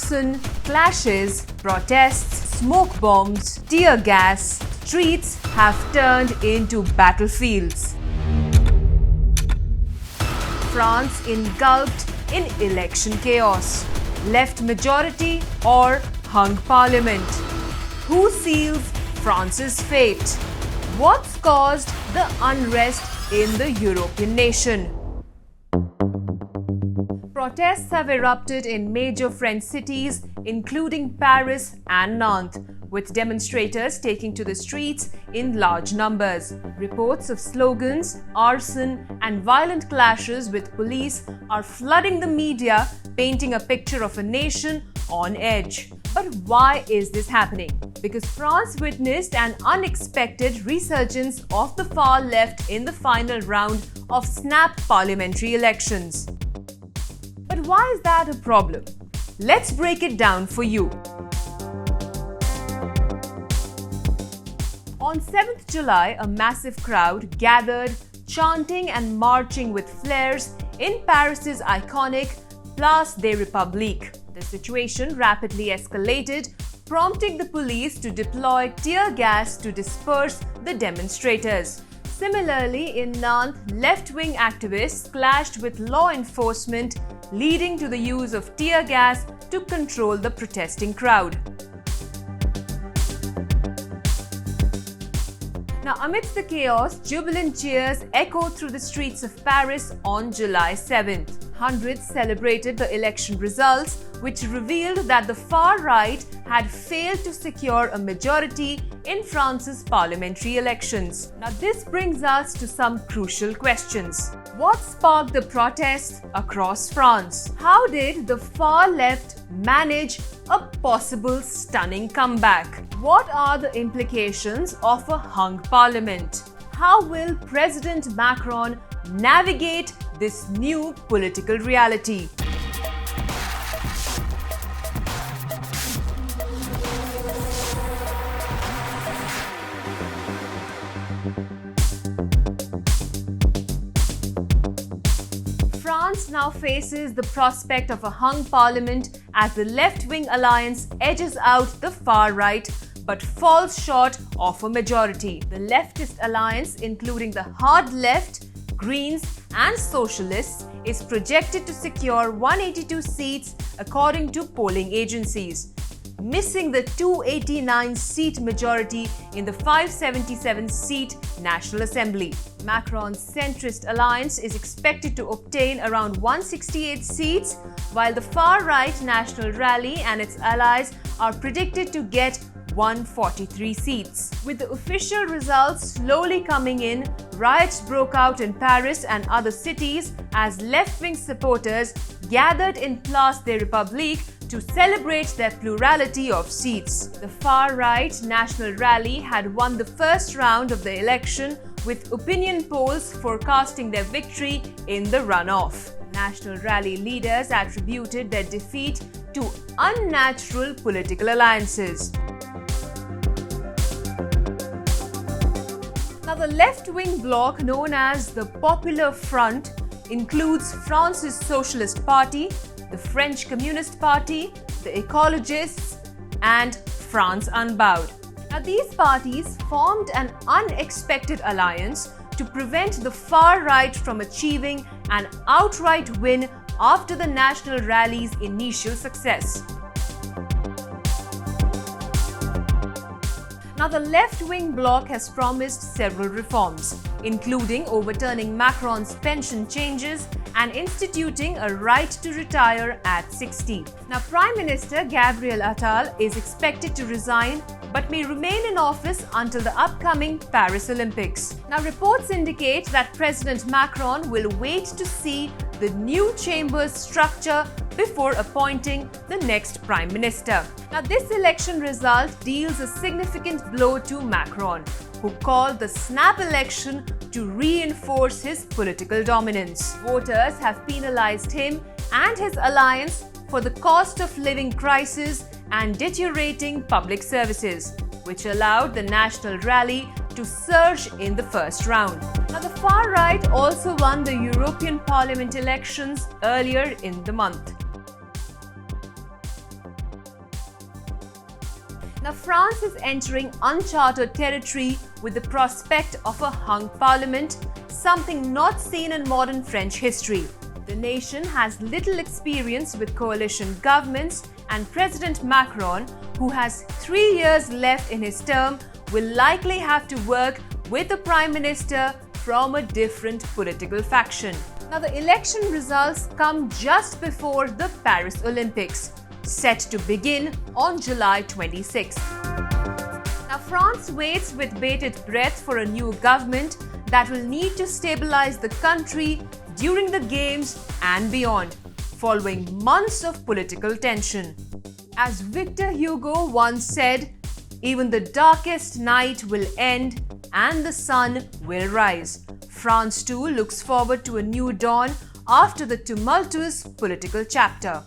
Arson, clashes, protests, smoke bombs, tear gas, streets have turned into battlefields. France engulfed in election chaos. Left majority or hung parliament? Who seals France's fate? What's caused the unrest in the European nation? Protests have erupted in major French cities, including Paris and Nantes, with demonstrators taking to the streets in large numbers. Reports of slogans, arson, and violent clashes with police are flooding the media, painting a picture of a nation on edge. But why is this happening? Because France witnessed an unexpected resurgence of the far left in the final round of snap parliamentary elections. But why is that a problem? Let's break it down for you. On 7th July, a massive crowd gathered, chanting and marching with flares in Paris's iconic Place des Républiques. The situation rapidly escalated, prompting the police to deploy tear gas to disperse the demonstrators. Similarly, in Nantes, left-wing activists clashed with law enforcement, leading to the use of tear gas to control the protesting crowd. Now, amidst the chaos, jubilant cheers echoed through the streets of Paris on July 7th. Hundreds celebrated the election results, which revealed that the far right had failed to secure a majority in France's parliamentary elections. Now, this brings us to some crucial questions. What sparked the protests across France? How did the far left manage a possible stunning comeback? What are the implications of a hung parliament? How will President Macron navigate this new political reality? France now faces the prospect of a hung parliament as the left-wing alliance edges out the far right but falls short of a majority. The leftist alliance, including the hard left, Greens and Socialists, is projected to secure 182 seats according to polling agencies, missing the 289-seat majority in the 577-seat National Assembly. Macron's centrist alliance is expected to obtain around 168 seats, while the far-right National Rally and its allies are predicted to get 143 seats. With the official results slowly coming in, riots broke out in Paris and other cities as left-wing supporters gathered in Place des Républiques to celebrate their plurality of seats. The far-right National Rally had won the first round of the election, with opinion polls forecasting their victory in the runoff. National Rally leaders attributed their defeat to unnatural political alliances. Now, the left-wing bloc known as the Popular Front includes France's Socialist Party, the French Communist Party, the Ecologists, and France Unbowed. Now, these parties formed an unexpected alliance to prevent the far right from achieving an outright win after the National Rally's initial success. Now, the left-wing bloc has promised several reforms, including overturning Macron's pension changes and instituting a right to retire at 60. Now, Prime Minister Gabriel Attal is expected to resign but may remain in office until the upcoming Paris Olympics. Now, reports indicate that President Macron will wait to see the new chamber's structure before appointing the next Prime Minister. Now, this election result deals a significant blow to Macron, who called the snap election to reinforce his political dominance. Voters have penalized him and his alliance for the cost of living crisis and deteriorating public services, which allowed the National Rally to surge in the first round. Now, the far right also won the European Parliament elections earlier in the month. Now, France is entering uncharted territory with the prospect of a hung parliament, something not seen in modern French history. The nation has little experience with coalition governments, and President Macron, who has 3 years left in his term, will likely have to work with the Prime Minister from a different political faction. Now, the election results come just before the Paris Olympics, set to begin on July 26. Now, France waits with bated breath for a new government that will need to stabilize the country during the Games and beyond, following months of political tension. As Victor Hugo once said, "Even the darkest night will end and the sun will rise." France too looks forward to a new dawn after the tumultuous political chapter.